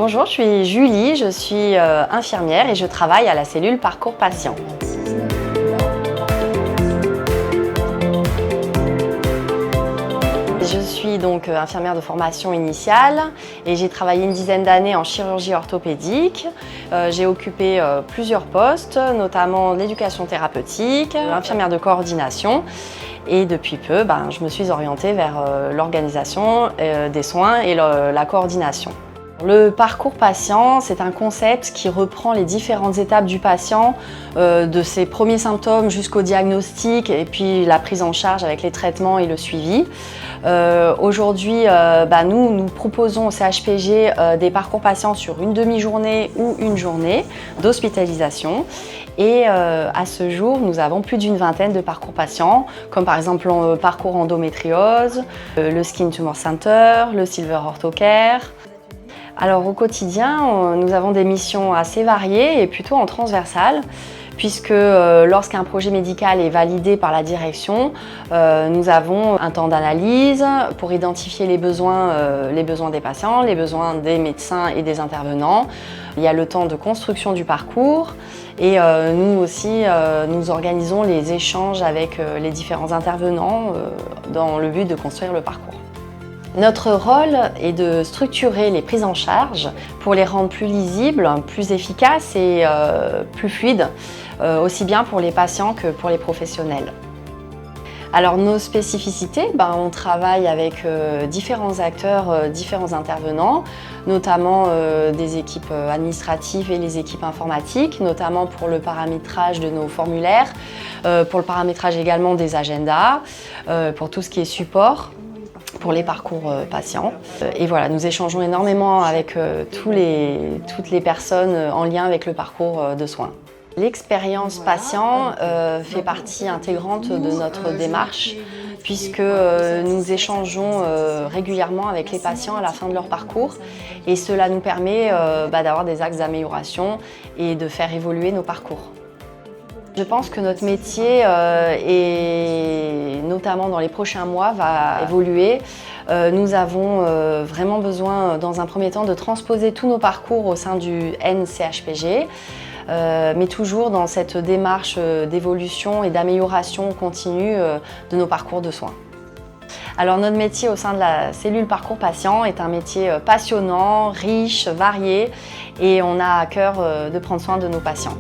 Bonjour, je suis Julie, je suis infirmière et je travaille à la cellule Parcours Patient. Je suis donc infirmière de formation initiale et j'ai travaillé une dizaine d'années en chirurgie orthopédique. J'ai occupé plusieurs postes, notamment l'éducation thérapeutique, infirmière de coordination. Et depuis peu, je me suis orientée vers l'organisation des soins et la coordination. Le parcours patient, c'est un concept qui reprend les différentes étapes du patient, de ses premiers symptômes jusqu'au diagnostic et puis la prise en charge avec les traitements et le suivi. Aujourd'hui, nous proposons au CHPG des parcours patients sur une demi-journée ou une journée d'hospitalisation. Et à ce jour, nous avons plus d'une vingtaine de parcours patients, comme par exemple le parcours endométriose, le Skin Tumor Center, le Silver Orthocare. Alors au quotidien, nous avons des missions assez variées et plutôt en transversale, puisque lorsqu'un projet médical est validé par la direction, nous avons un temps d'analyse pour identifier les besoins des patients, les besoins des médecins et des intervenants. Il y a le temps de construction du parcours et nous aussi, nous organisons les échanges avec les différents intervenants dans le but de construire le parcours. Notre rôle est de structurer les prises en charge pour les rendre plus lisibles, plus efficaces et plus fluides, aussi bien pour les patients que pour les professionnels. Alors nos spécificités, on travaille avec différents acteurs, différents intervenants, notamment des équipes administratives et les équipes informatiques, notamment pour le paramétrage de nos formulaires, pour le paramétrage également des agendas, pour tout ce qui est support pour les parcours patients. Et voilà, nous échangeons énormément avec toutes les personnes en lien avec le parcours de soins. L'expérience patient fait partie intégrante de notre démarche puisque nous échangeons régulièrement avec les patients à la fin de leur parcours et cela nous permet d'avoir des axes d'amélioration et de faire évoluer nos parcours. Je pense que notre métier, et notamment dans les prochains mois, va évoluer. Nous avons vraiment besoin, dans un premier temps, de transposer tous nos parcours au sein du NCHPG, mais toujours dans cette démarche d'évolution et d'amélioration continue de nos parcours de soins. Alors notre métier au sein de la cellule Parcours Patient est un métier passionnant, riche, varié et on a à cœur de prendre soin de nos patients.